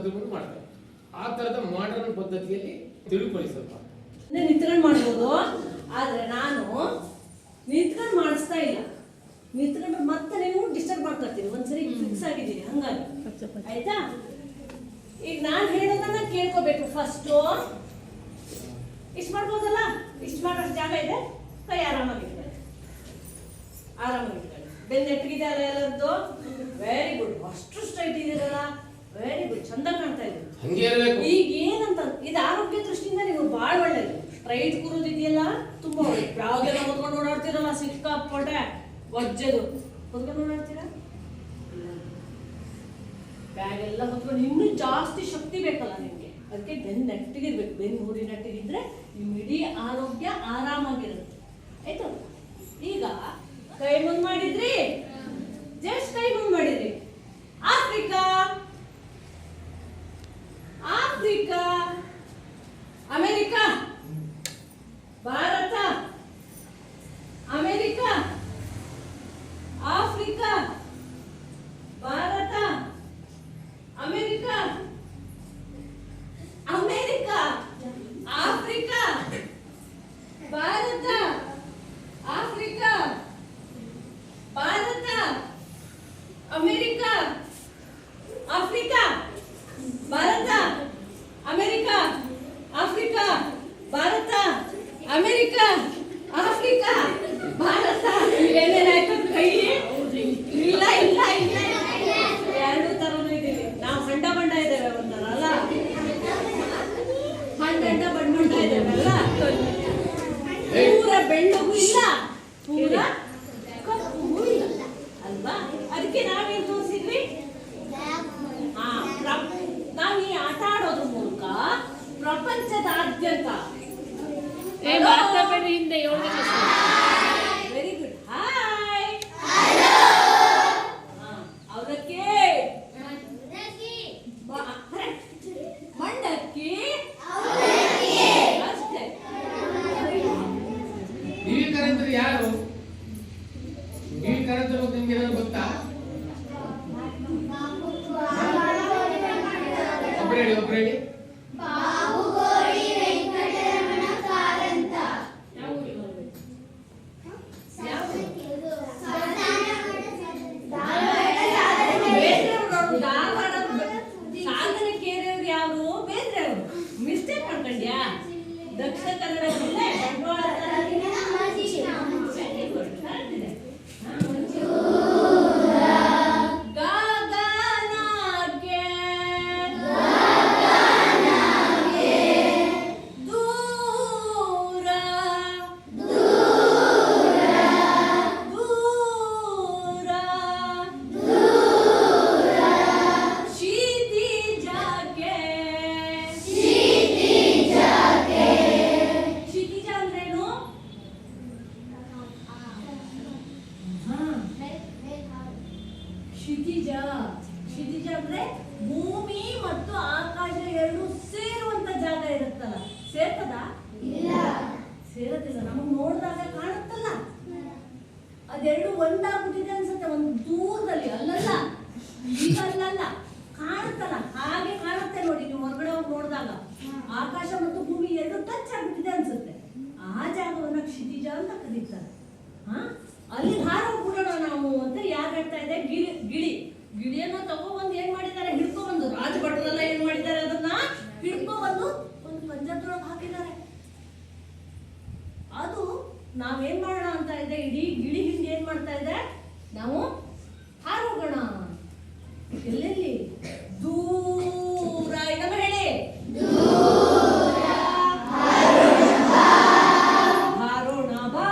ಪದ್ಧತಿಗಳು ಮಾಡ್ತಾರೆ. ಆ ತರದ ಮಾಡರ್ನ್ ಪದ್ಧತಿಯಲ್ಲಿ ತಿಳ್ಕೊಳ್ಳಿ ಸ್ವಲ್ಪ. ನಿಂತ್ಕೊಂಡು ಮಾಡ್ಬೋದು, ಆದ್ರೆ ನಾನು ನಿಂತ್ಕೊಂಡು ಮಾಡಿಸ್ತಾ ಇಲ್ಲ. ನಿಂತ್ಕೊಂಡು ಮತ್ತೆ ನೀವು ಡಿಸ್ಟರ್ಬ್ ಮಾಡ್ಕೊಳ್ತೀರಿ. ಒಂದ್ಸರಿ ಫಿಕ್ಸ್ ಆಗಿದ್ದೀರಿ, ಹಂಗಾಗಿ ಆಯ್ತಾ. ಈಗ ನಾನು ಹೇಳೋದನ್ನ ಕೇಳ್ಕೋಬೇಕು. ಫಸ್ಟು ಇಷ್ಟು ಮಾಡ್ಬೋದಲ್ಲ, ಇಷ್ಟು ಮಾಡೋಷ್ಟು ಜಾಗ ಇದೆ, ಕೈ ಆರಾಮಾಗಿರ್ತಾರೆ, ಆರಾಮಾಗಿರ್ತಾರೆ. ಬೆನ್ನು ನೆಟ್ಟಿಗಿದೆ ಅಲ್ಲ ಎಲ್ಲರದ್ದು, ವೆರಿ ಗುಡ್. ಅಷ್ಟು ಸ್ಟ್ರೈಟ್ ಇದೀರಲ್ಲ, ವೆರಿ ಗುಡ್, ಚಂದ ಕಾಣ್ತಾ ಇದ್ದೀರಿ. ಈಗ ಏನಂತ, ಇದು ಆರೋಗ್ಯ ದೃಷ್ಟಿಯಿಂದ ನೀವು ಬಹಳ ಒಳ್ಳೇದು. ಸ್ಟ್ರೈಟ್ ಕೂರೋದಿದೆಯಲ್ಲ ತುಂಬಾ ಒಳ್ಳೆ. ಯಾವಾಗೆಲ್ಲ ಹೊತ್ಕೊಂಡು ಓಡಾಡ್ತೀರಲ್ಲ ಸಿಕ್ಕಾಪಟ್ಟೆ ವಜ್ಜದು ಹೊತ್ಕೊಂಡು ಓಡಾಡ್ತೀರಾ, ಬ್ಯಾಗ್ ಎಲ್ಲ ಹೊತ್ಕೊಂಡು ಇನ್ನೂ ಜಾಸ್ತಿ ಶಕ್ತಿ ಬೇಕಲ್ಲ ನಿಮ್ಗೆ. ಅದಕ್ಕೆ ಬೆನ್ನು ನೆಟ್ಟಿಗಿರ್ಬೇಕು. ಬೆನ್ನು ಮೂರಿ ನೆಟ್ಟಿಗಿದ್ರೆ ನಿಮ್ಮ ಇಡೀ ಆರೋಗ್ಯ ಆರಾಮಾಗಿರುತ್ತೆ. ಆಯ್ತು. ಈಗ ಕೈ ಮುಂದ್ ಮಾಡಿದ್ರಿ, ಜಸ್ಟ್ ಕೈ ಮುಂದ್ ಮಾಡಿದ್ರಿ. Africa, Africa, America, Bharat, America, Africa, Bharat, America, America, Africa, Bharat, Africa, Bharat, America, Africa, Bharat, America, Africa, Bharat, America, Africa, Bharat. ಏನೇನಾಯ್ತು ಕೈ? ಇಲ್ಲ ಇಲ್ಲ ಇಲ್ಲ, ಎರಡು ತರನು ಇದೀವಿ ನಾವು. ಹಂಡ ಬಂಡ ಇದ್ದೇವೆ ಒಂದರ ಅಲ್ಲ, ಹಂಡ ಬಂಡ ಇದ್ದೇವೆಲ್ಲ. ಪೂರ ಬೆಳ್ಳಗೂ ಇಲ್ಲ, ಪೂರ ಕಪ್ಪು ಇಲ್ಲ ಅಲ್ವಾ. ಅದಕ್ಕೆ ನಾವೇನ್ ತೋರಿಸಿದ್ವಿ, ನಾವು ಈ ಆಟ ಆಡೋದ್ರ ಮೂಲಕ ಪ್ರಪಂಚದಾದ್ಯಂತ ಹಿಂದೆ ವೆರಿ ಗುಡ್. ಹಾಯ್, ಅವರಕ್ಕೆ ಮಂಡಕ್ಕಿ ಅಷ್ಟೇ. ವಿವೇಕಾನಂದರು ಯಾರು? ವಿವೇಕಾನಂದರ ಬಗ್ಗೆ ನಿಮ್ಗೆ ಏನಾದ್ರು ಗೊತ್ತಾ? ಒಬ್ಬರೇಳಿ. ದಕ್ಷಿಣ ಕನ್ನಡ ಜಿಲ್ಲೆ ಬಂಟ್ವಾಳ ತಾಲೂಕಿನ ಕ್ಷಿತಿಜ ಅಂದ್ರೆ ಭೂಮಿ ಮತ್ತು ಆಕಾಶ ಎರಡು ಸೇರುವಂತ ಜಾಗ ಇರುತ್ತಲ್ಲ. ಸೇರ್ತದ? ಇಲ್ಲ, ಸೇರದಿಲ್ಲ. ನಮಗೆ ನೋಡಿದಾಗ ಕಾಣುತ್ತಲ್ಲ, ಅದೆರಡು ಒಂದಾಗ್ಬಿಟ್ಟಿದೆ ಅನ್ಸುತ್ತೆ ಒಂದು ದೂರದಲ್ಲಿ. ಅಲ್ಲಲ್ಲ, ಈಗ ಅಲ್ಲಲ್ಲ, ಕಾಣುತ್ತಲ್ಲ, ಹಾಗೆ ಕಾಣುತ್ತೆ ನೋಡಿ. ನೀವು ಹೊರಗಡೆ ಹೋಗಿ ನೋಡಿದಾಗ ಆಕಾಶ ಮತ್ತು ಭೂಮಿ ಎರಡು ಟಚ್ ಆಗ್ಬಿಟ್ಟಿದೆ ಅನ್ಸುತ್ತೆ. ಆ ಜಾಗವನ್ನ ಕ್ಷಿತಿಜ ಅಂತ ಕರೀತಾರೆ. ಅಲ್ಲಿ ಹಾರೋಗ್ಬಿಡೋಣ ನಾವು ಅಂತ ಯಾರು ಹೇಳ್ತಾ ಇದೆ? ಗಿಳಿಯನ್ನು ತಗೊಬಂದು ಏನ್ ಮಾಡಿದ್ದಾರೆ? ಹಿಡ್ಕೊಬಂದು ರಾಜಭಟ್ರೆಲ್ಲ ಏನ್ ಮಾಡಿದ್ದಾರೆ? ಅದನ್ನ ಹಿಡ್ಕೊಬಂದು ಒಂದು ಪಂಜರದೊಳಗೆ ಹಾಕಿದ್ದಾರೆ. ಅದು ನಾವೇನ್ ಮಾಡೋಣ ಅಂತ ಇದೆ, ಇಡೀ ಗಿಳಿ ಹಿಂದೆ ಏನ್ ಮಾಡ್ತಾ ಇದೆ? ನಾವು ಹಾರೋಗೋಣ. ಎಲ್ಲೆಲ್ಲಿ? ದೂರ. ಇನ್ನೊಮ್ಮೆ ಹೇಳಿ, ಹಾರೋಣ ಬಾ.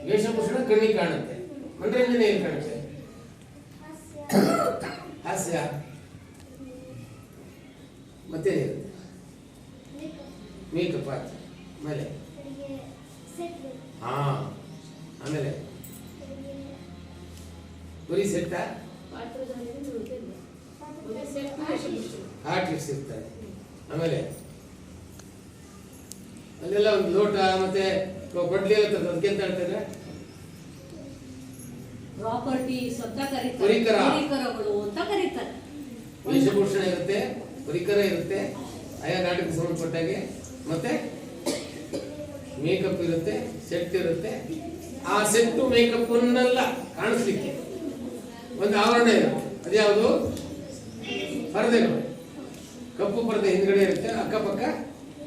ವೇಷಭೂಷಣ ಕಣ್ಣಿಗೆ ಕಾಣುತ್ತೆ. ಮನರಂಜನೆ ಏನು ಕಾಣುತ್ತೆ? ಹಾಸ್ಯ. ಮತ್ತೇನಿರುತ್ತೆ? ಮೇಕಪ್ ಆಯ್ತು. ಆಮೇಲೆ ಹಾ, ಆಮೇಲೆ ಬರೀ ಸೆಟ್ಟ ಆರ್ಟಿಸ್ಟ್ ಇರ್ತಾರೆ. ಆಮೇಲೆ ಅಲ್ಲೆಲ್ಲ ಒಂದು ಲೋಟ ಮತ್ತೆ ಬಡ್ಲಿ ಇರ್ತದೆ, ಅದಕ್ಕೆ ಅಂತ ಹೇಳ್ತಾರೆ ಪ್ರಾಪರ್ಟೀಸ್ ಅಂತ ಕರೀತಾರೆ, ಪರಿಕರ. ಪರಿಕರಗಳು ಅಂತ ಕರೀತಾರೆ. ವೇಷಭೂಷಣ ಇರುತ್ತೆ, ಪರಿಕರ ಇರುತ್ತೆ ಆಯಾ ನಾಟಕಕ್ಕೆ ಸಂಬಂಧಪಟ್ಟಾಗೆ, ಮತ್ತೆ ಮೇಕಪ್ ಇರುತ್ತೆ, ಸೆಟ್ ಇರುತ್ತೆ. ಆ ಸೆಟ್ಟು ಮೇಕಪ್ ಅನ್ನೆಲ್ಲ ಕಾಣಿಸ್ಲಿಕ್ಕೆ ಒಂದು ಆವರಣ ಇರುತ್ತೆ. ಅದ್ಯಾವುದು? ಪರದೆಗಳು. ಕಪ್ಪು ಪರದೆ ಹಿಂದ್ಗಡೆ ಇರುತ್ತೆ, ಅಕ್ಕಪಕ್ಕ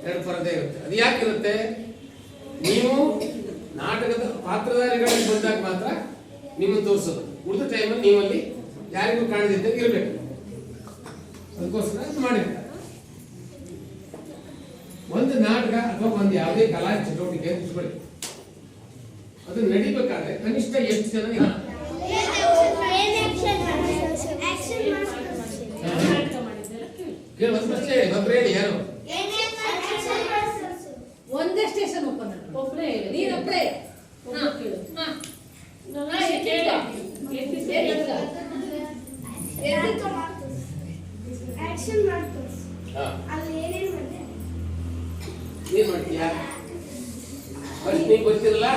2 ಪರದೆ ಇರುತ್ತೆ. ಅದು ಯಾಕಿರುತ್ತೆ? ನೀವು ನಾಟಕದ ಪಾತ್ರಧಾರಿಗಳಿಗೆ ಬಂದಾಗ ಮಾತ್ರ ನಿಮ್ಮನ್ನು ತೋರಿಸೋದು. ಉಳಿದ ಟೈಮಲ್ಲಿ ನೀವಲ್ಲಿ ಯಾರಿಗೂ ಕಾಣದಿದ್ದಾಗ ಇರಬೇಕು. ಅದಕ್ಕೋಸ್ಕರ ಮಾಡಿರ್ತಾರೆ. ಒಂದು ನಾಟಕ ಅಥವಾ ಒಂದು ಯಾವುದೇ ಕಲಾ ಚಟುವಟಿಕೆ ಇಟ್ಕೊಳ್ಳಿ, ಅದು ನಡಿಬೇಕಾದ್ರೆ ಕನಿಷ್ಠ ಎಷ್ಟು ಜನ ಹೇಳಿ? ಯಾರು? ಒಂದೇ ಸ್ಟೇಷನ್ ಓಪನ್ ಒಬ್ಬರೇ, ನೀನೊಬ್ಬರೇ ಏನ್ ಮಾಡ್ತೀಯಾ? ಫಸ್ಟ್ ನೀನ್ ಗೊತ್ತಿರಲ್ಲ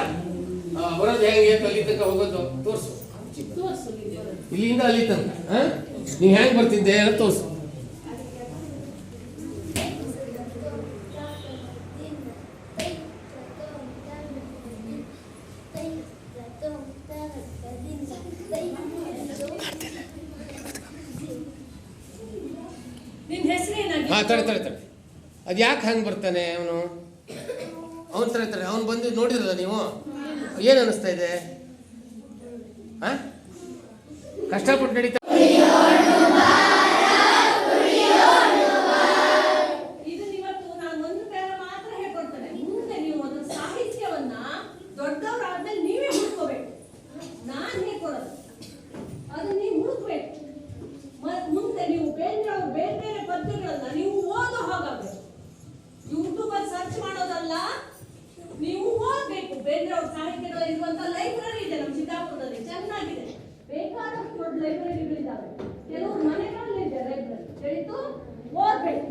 ಬರೋದು ಹೆಂಗೆ ಅಂತ ಅಲ್ಲಿ ತನಕ ಹೋಗೋದು ತೋರ್ಸು. ಇಲ್ಲಿಂದ ಅಲ್ಲಿ ತನಕ ನೀವ್ ಹೆಂಗ್ ಬರ್ತಿದ್ದೆ ಅಂತ ತೋರ್ಸು. ನಿನ್ ಹೆಸರೇನಾಗಿ? ಹಾ, ತಡೆ. ಅದು ಯಾಕೆ ಹಂಗೆ ಬರ್ತಾನೆ ಅವನು? ತಡೆ ಅವನು ಬಂದು ನೋಡಿರಲ್ಲ ನೀವು, ಏನು ಅನ್ನಿಸ್ತಾ ಇದೆ? ಕಷ್ಟಪಟ್ಟು ನಡೀತಾ ಇದನ್ನ ಇವತ್ತು ನಾನು ಒಂದು ಪೇರ ಮಾತ್ರ ಹೇಳ್ಕೊಡ್ತೇನೆ. ಮುಂದೆ ನೀವು ಒಂದು ಸಾಹಿತ್ಯವನ್ನ ದೊಡ್ಡವರಾದ್ಮೇಲೆ ನೀವೇ ಹುಡ್ಕೋಬೇಕು. ನಾನು ಹೇಳ್ಕೊಡೋದು ಅದನ್ನ ನೀವು ಹುಡುಕ್ಬೇಕು. ಮುಂದೆ ನೀವು ಬೇರೆ ಬೇರೆ ಪದ್ಯಗಳನ್ನ ನೀವು ಓದೋ ಹಾಗಾಗಬೇಕು. ಯೂಟ್ಯೂಬಲ್ಲಿ ಸರ್ಚ್ ಮಾಡೋದಲ್ಲ, ನೀವು ಓದಬೇಕು. ಬೇರೆ ಅವ್ರ ಸಾಹಿತ್ಯಗಳು ಇರುವಂತ ಲೈಬ್ರರಿ ಇದೆ ನಮ್ಮ ಸಿದ್ದಾಪುರದಲ್ಲಿ, ಚೆನ್ನಾಗಿದೆ. ಬೇಕಾದಷ್ಟು ದೊಡ್ಡ ಲೈಬ್ರರಿಗಳಿದ್ದಾವೆ. ಕೆಲವು ಮನೆಗಳಲ್ಲಿ ಇದೆ ಲೈಬ್ರರಿ. ತಿಳಿತು? ಓದ್ಬೇಕು.